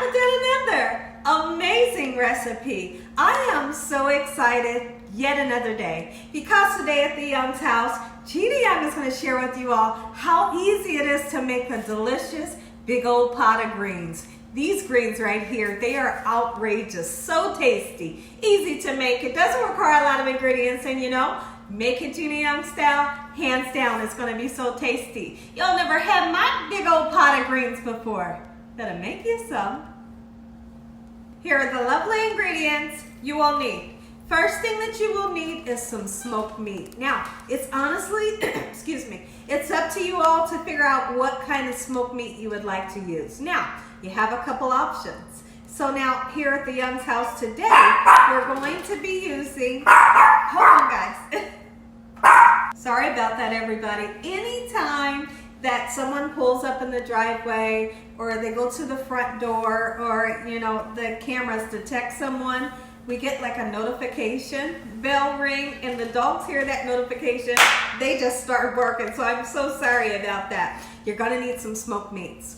with yet another amazing recipe. I am so excited yet another day because today at the Young's house, Gina Young is going to share with you all how easy it is to make a delicious big old pot of greens. These greens right here, they are outrageous, so tasty, easy to make. It doesn't require a lot of ingredients, and you know, make it Gina Young style, hands down, it's going to be so tasty. Y'all never had my big old pot of greens before. Better make you some. Here are the lovely ingredients you will need. First thing that you will need is some smoked meat. Now, it's honestly, excuse me, it's up to you all to figure out what kind of smoked meat you would like to use. Now, you have a couple options. So now, here at the Young's house today, we're going to be using, hold on guys. Sorry about that, everybody. Anytime that someone pulls up in the driveway or they go to the front door or, you know, the cameras detect someone, we get like a notification, bell ring, and the dogs hear that notification, they just start barking. So I'm so sorry about that. You're gonna need some smoked meats.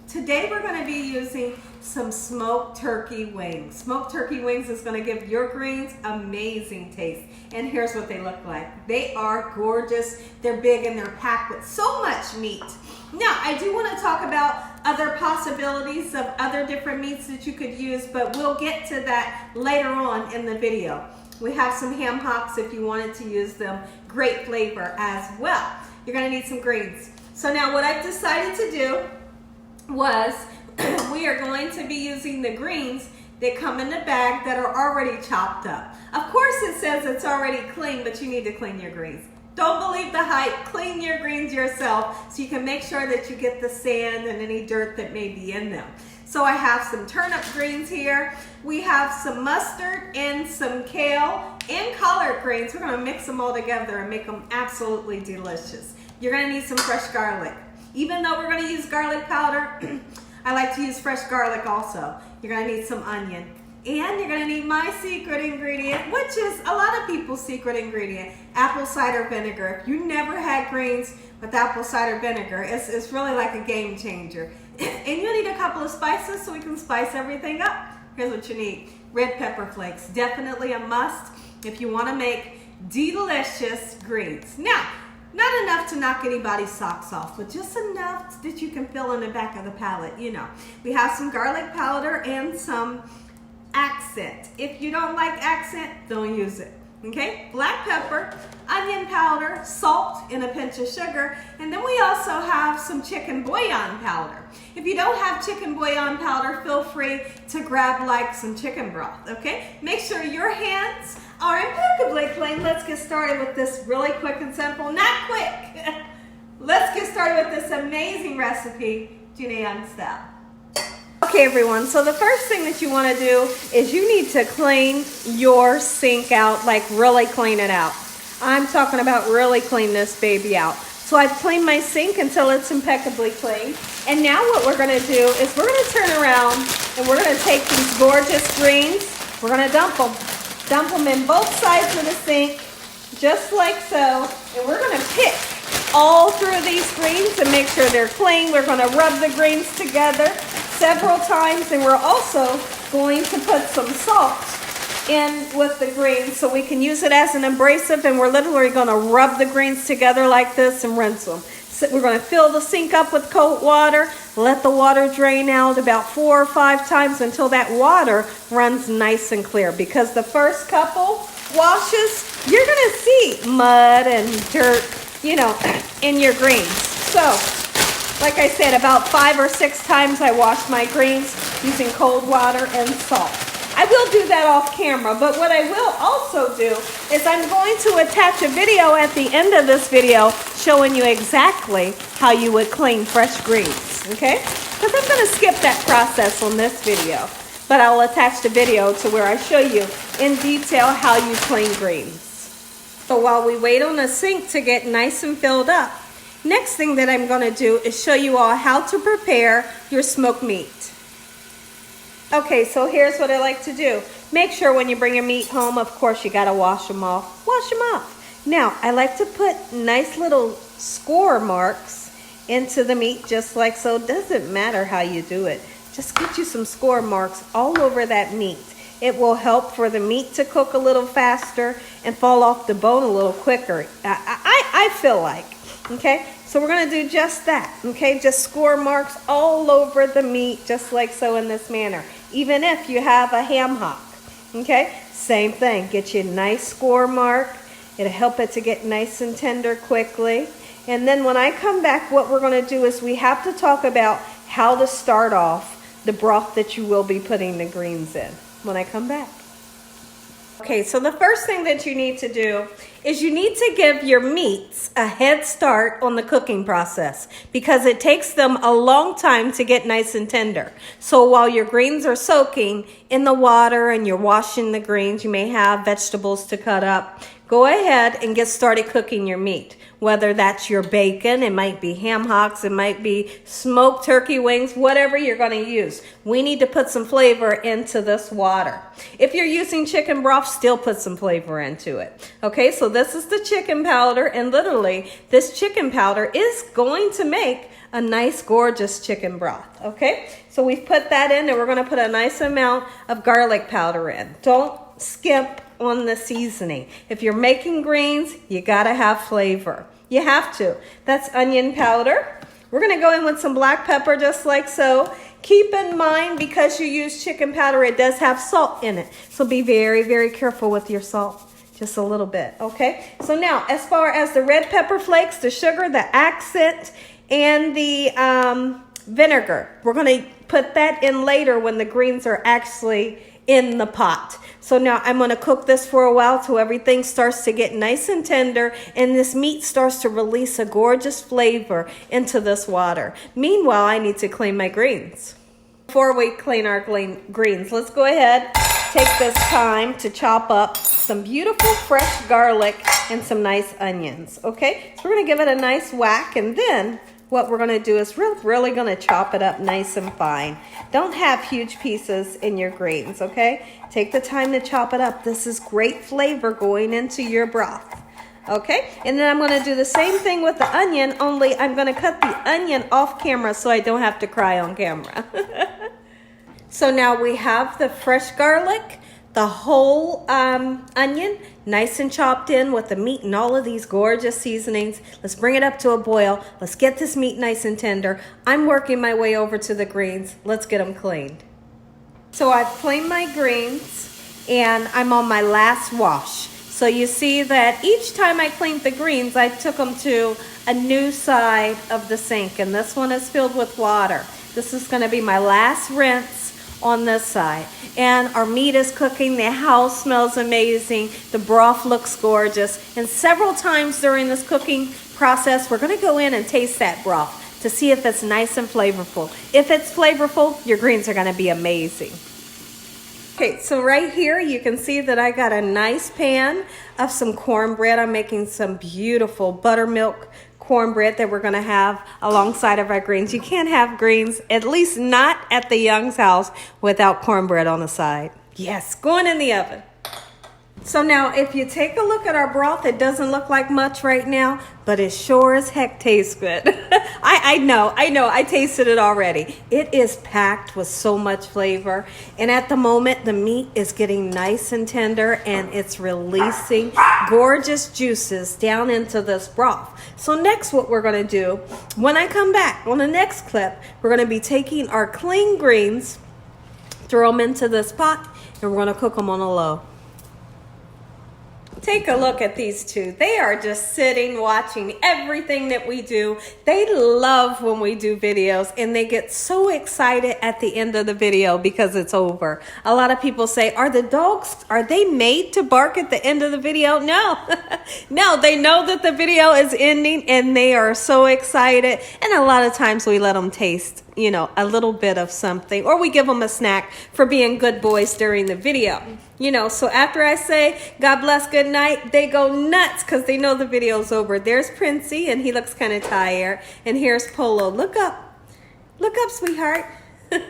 Today we're gonna be using some smoked turkey wings. Smoked turkey wings is gonna give your greens amazing taste. And here's what they look like. They are gorgeous, they're big, and they're packed with so much meat. Now, I do wanna talk about other possibilities of other different meats that you could use, but we'll get to that later on in the video. We have some ham hocks if you wanted to use them. Great flavor as well. You're gonna need some greens. So now what I've decided to do was we are going to be using the greens that come in the bag that are already chopped up. Of course it says it's already clean, but you need to clean your greens. Don't believe the hype. Clean your greens yourself so you can make sure that you get the sand and any dirt that may be in them. So I have some turnip greens here. We have some mustard and some kale and collard greens. We're gonna mix them all together and make them absolutely delicious. You're gonna need some fresh garlic. Even though we're gonna use garlic powder, I like to use fresh garlic also. You're gonna need some onion. And you're gonna need my secret ingredient, which is a lot of people's secret ingredient, apple cider vinegar. If you never had greens with apple cider vinegar, it's really like a game changer. And you need a couple of spices so we can spice everything up. Here's what you need. Red pepper flakes, definitely a must if you wanna make delicious greens. Now, not enough to knock anybody's socks off, but just enough that you can fill in the back of the palate, you know. We have some garlic powder and some accent. If you don't like accent, don't use it, okay? Black pepper, onion powder, salt, and a pinch of sugar. And then we also have some chicken bouillon powder. If you don't have chicken bouillon powder, feel free to grab like some chicken broth, okay? Make sure your hands are impeccably clean. Let's get started with this really quick and simple. Not quick. Let's get started with this amazing recipe, Gina Young style. Okay everyone, so the first thing that you want to do is you need to clean your sink out, like really clean it out. I'm talking about really clean this baby out. So I've cleaned my sink until it's impeccably clean. And now what we're going to do is we're going to turn around and we're going to take these gorgeous greens. We're going to dump them. Dump them in both sides of the sink, just like so. And we're going to pick all through these greens and make sure they're clean. We're going to rub the greens together several times, and we're also going to put some salt in with the greens so we can use it as an abrasive, and we're literally going to rub the greens together like this and rinse them. So we're going to fill the sink up with cold water, let the water drain out about 4 or 5 times until that water runs nice and clear, because the first couple washes you're going to see mud and dirt, you know, in your greens. So like I said, about 5 or 6 times I wash my greens using cold water and salt. I will do that off camera, but what I will also do is I'm going to attach a video at the end of this video showing you exactly how you would clean fresh greens, okay? Because I'm going to skip that process on this video, but I'll attach the video to where I show you in detail how you clean greens. So while we wait on the sink to get nice and filled up, next thing that I'm going to do is show you all how to prepare your smoked meat. Okay, so here's what I like to do. Make sure when you bring your meat home, of course, you got to wash them off. Wash them off. Now, I like to put nice little score marks into the meat just like so. Doesn't matter how you do it. just get you some score marks all over that meat. It will help for the meat to cook a little faster and fall off the bone a little quicker. I feel like, okay? So we're gonna do just that, okay? Just score marks all over the meat, just like so in this manner. Even if you have a ham hock, okay? Same thing, get you a nice score mark. It'll help it to get nice and tender quickly. And then when I come back, what we're gonna do is we have to talk about how to start off the broth that you will be putting the greens in when I come back. Okay, so the first thing that you need to do is you need to give your meats a head start on the cooking process because it takes them a long time to get nice and tender. So while your greens are soaking in the water and you're washing the greens, you may have vegetables to cut up. Go ahead and get started cooking your meat. Whether that's your bacon, it might be ham hocks, it might be smoked turkey wings, whatever you're going to use. We need to put some flavor into this water. If you're using chicken broth, still put some flavor into it. Okay, so this is the chicken powder, and literally this chicken powder is going to make a nice, gorgeous chicken broth. Okay, so we've put that in, and we're going to put a nice amount of garlic powder in. Don't skimp on the seasoning. If you're making greens, you gotta have flavor. You have to. That's onion powder. We're gonna go in with some black pepper just like so. Keep in mind, because you use chicken powder, it does have salt in it. So be very, very careful with your salt. Just a little bit, okay? So now, as far as the red pepper flakes, the sugar, the accent, and the vinegar, we're gonna put that in later when the greens are actually in the pot. So now I'm going to cook this for a while till everything starts to get nice and tender and this meat starts to release a gorgeous flavor into this water. Meanwhile, I need to clean my greens. Before we clean our greens, let's go ahead, take this time to chop up some beautiful fresh garlic and some nice onions, okay? So we're going to give it a nice whack, and then what we're going to do is really going to chop it up nice and fine. Don't have huge pieces in your greens, okay? Take the time to chop it up. This is great flavor going into your broth, okay? And then I'm going to do the same thing with the onion, only I'm going to cut the onion off camera so I don't have to cry on camera. So now we have the fresh garlic, the whole onion, nice and chopped in with the meat and all of these gorgeous seasonings. Let's bring it up to a boil. Let's get this meat nice and tender. I'm working my way over to the greens. Let's get them cleaned. So I've cleaned my greens and I'm on my last wash. So you see that each time I cleaned the greens, I took them to a new side of the sink, and this one is filled with water. This is going to be my last rinse on this side. And our meat is cooking. The house smells amazing. The broth looks gorgeous. And several times during this cooking process, we're going to go in and taste that broth to see if it's nice and flavorful. If it's flavorful, your greens are going to be amazing. Okay, so right here you can see that I got a nice pan of some cornbread. I'm making some beautiful buttermilk cornbread that we're going to have alongside of our greens. You can't have greens, at least not at the Young's house, without cornbread on the side. Yes, going in the oven. So now if you take a look at our broth, it doesn't look like much right now, but it sure as heck tastes good. I know, I tasted it already. It is packed with so much flavor. And at the moment, the meat is getting nice and tender and it's releasing gorgeous juices down into this broth. So next what we're gonna do, when I come back on the next clip, we're gonna be taking our clean greens, throw them into this pot, and we're gonna cook them on a low. Take a look at these two. They are just sitting, watching everything that we do. They love when we do videos, and they get so excited at the end of the video because it's over. A lot of people say, are the dogs, are they made to bark at the end of the video? No, no, they know that the video is ending and they are so excited. And a lot of times we let them taste, you know, a little bit of something, or we give them a snack for being good boys during the video. You know, so after I say, God bless, good night, they go nuts because they know the video's over. There's Princey, and he looks kind of tired. And here's Polo. Look up, sweetheart. I'm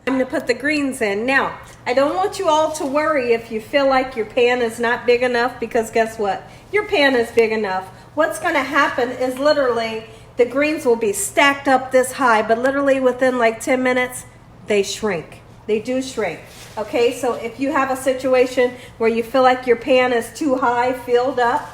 going to put the greens in. Now, I don't want you all to worry if you feel like your pan is not big enough, because guess what? Your pan is big enough. What's going to happen is literally the greens will be stacked up this high, but literally within like 10 minutes, they shrink. They do shrink. Okay, so if you have a situation where you feel like your pan is too high, filled up,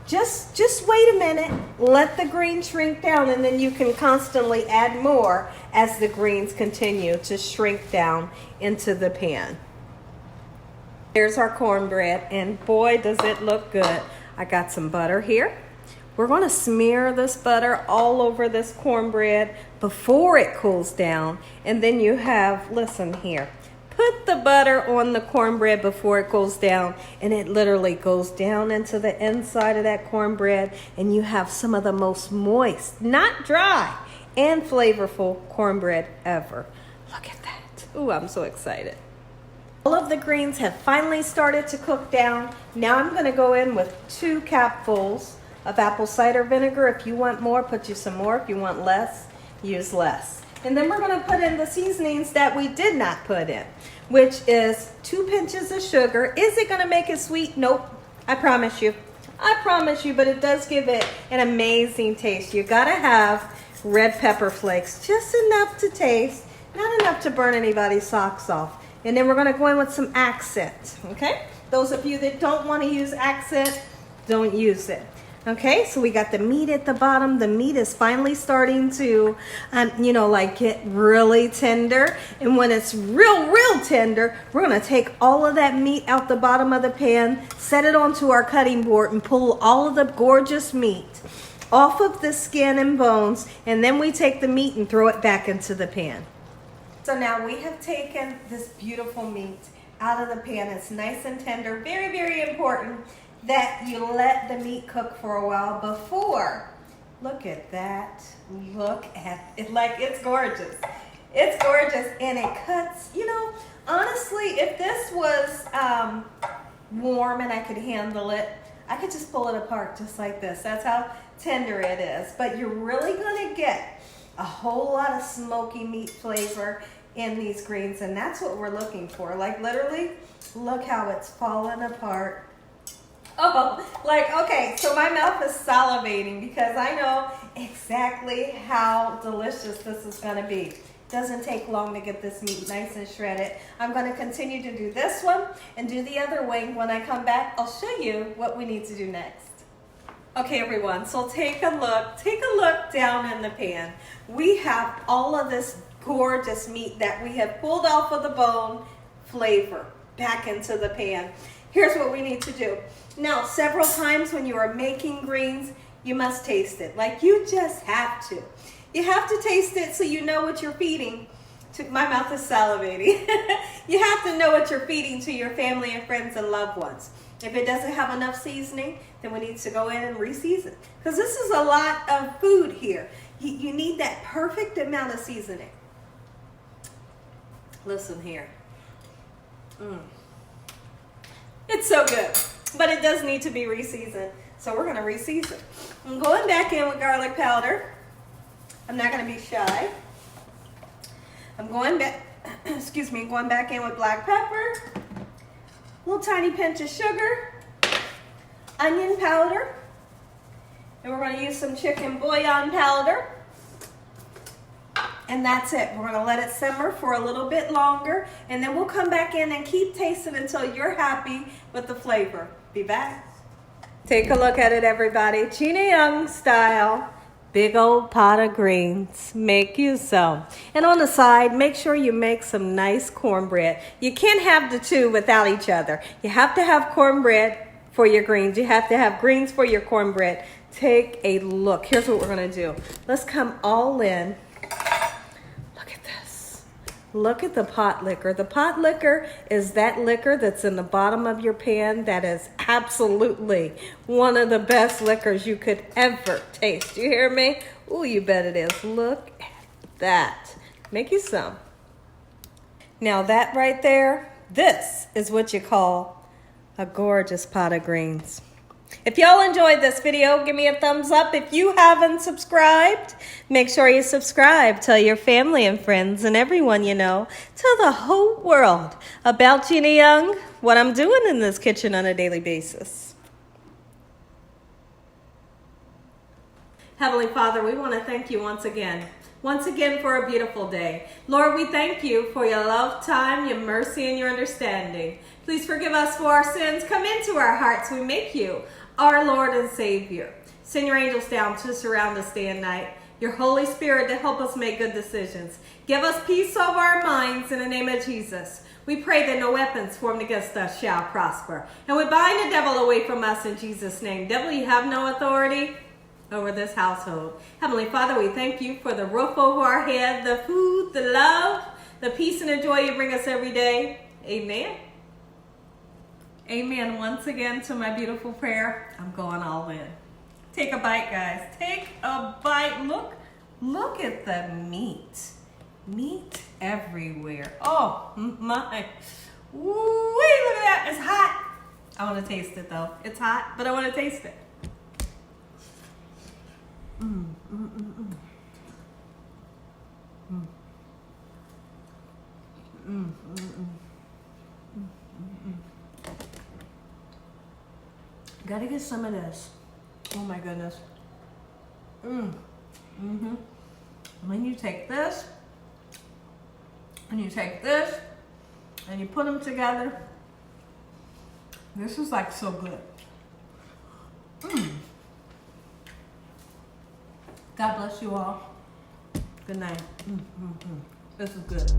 just wait a minute, let the greens shrink down, and then you can constantly add more as the greens continue to shrink down into the pan. Here's our cornbread, and boy, does it look good. I got some butter here. We're going to smear this butter all over this cornbread before it cools down. And then you have, listen here, put the butter on the cornbread before it cools down, and it literally goes down into the inside of that cornbread, and you have some of the most moist, not dry, and flavorful cornbread ever. Look at that. Ooh, I'm so excited. All of the greens have finally started to cook down. Now I'm going to go in with 2 capfuls of apple cider vinegar. If you want more, put you some more. If you want less, use less. And then we're going to put in the seasonings that we did not put in, which is 2 pinches of sugar. Is it going to make it sweet? Nope. I promise you. I promise you, but it does give it an amazing taste. You got to have red pepper flakes, just enough to taste, not enough to burn anybody's socks off. And then we're going to go in with some accent, okay? Those of you that don't want to use accent, don't use it. Okay, so we got the meat at the bottom. The meat is finally starting to, like get really tender. And when it's real tender, we're gonna take all of that meat out the bottom of the pan, set it onto our cutting board, and pull all of the gorgeous meat off of the skin and bones. And then we take the meat and throw it back into the pan. So now we have taken this beautiful meat out of the pan. It's nice and tender. Very, very important that you let the meat cook for a while before. Look at that. Look at it. Like, it's gorgeous. It's gorgeous, and it cuts, honestly, if this was warm and I could handle it, I could just pull it apart just like this. That's how tender it is. But you're really going to get a whole lot of smoky meat flavor in these greens, and that's what we're looking for. Like, literally, look how it's falling apart. Oh, okay, so my mouth is salivating because I know exactly how delicious this is going to be. Doesn't take long to get this meat nice and shredded. I'm going to continue to do this one and do the other wing. When I come back, I'll show you what we need to do next. Okay, everyone, so take a look down in the pan. We have all of this gorgeous meat that we have pulled off of the bone, flavor back into the pan. Here's what we need to do. Now, several times when you are making greens, you must taste it. Like, you just have to. You have to taste it so you know what you're feeding. My mouth is salivating. You have to know what you're feeding to your family and friends and loved ones. If it doesn't have enough seasoning, then we need to go in and re-season. Because this is a lot of food here. You need that perfect amount of seasoning. Listen here. It's so good, but it does need to be re-seasoned. So we're gonna re-season. I'm going back in with garlic powder. I'm not gonna be shy. I'm going back, going back in with black pepper, a little tiny pinch of sugar, onion powder, and we're gonna use some chicken bouillon powder. And that's it. We're gonna let it simmer for a little bit longer, and then we'll come back in and keep tasting until you're happy with the flavor. Be back. Take a look at it, everybody. Gina Young style. Big old pot of greens. Make you some. And on the side, make sure you make some nice cornbread. You can't have the two without each other. You have to have cornbread for your greens. You have to have greens for your cornbread. Take a look. Here's what we're gonna do. Let's come all in. Look at the pot liquor. The pot liquor is that liquor that's in the bottom of your pan that is absolutely one of the best liquors you could ever taste. You hear me? Ooh, you bet it is. Look at that. Make you some. Now that right there, this is what you call a gorgeous pot of greens. If y'all enjoyed this video, give me a thumbs up. If you haven't subscribed, make sure you subscribe. Tell your family and friends and everyone you know. Tell the whole world about Gina Young, what I'm doing in this kitchen on a daily basis. Heavenly Father, we want to thank you once again for a beautiful day. Lord, we thank you for your love, time, your mercy, and your understanding. Please forgive us for our sins. Come into our hearts. We make you our Lord and Savior. Send your angels down to surround us day and night. Your Holy Spirit to help us make good decisions. Give us peace over our minds in the name of Jesus. We pray that no weapons formed against us shall prosper. And we bind the devil away from us in Jesus' name. Devil, you have no authority over this household. Heavenly Father, we thank you for the roof over our head, the food, the love, the peace and the joy you bring us every day. Amen. Amen. Once again to my beautiful prayer, I'm going all in. Take a bite, guys. Take a bite. Look at the meat. Meat everywhere. Oh my. Woo, look at that. It's hot. I want to taste it though. It's hot, but I want to taste it. Gotta get some of this. Oh my goodness. And then you take this, and you take this, and you put them together. This is like so good. God bless you all. Good night. This is good.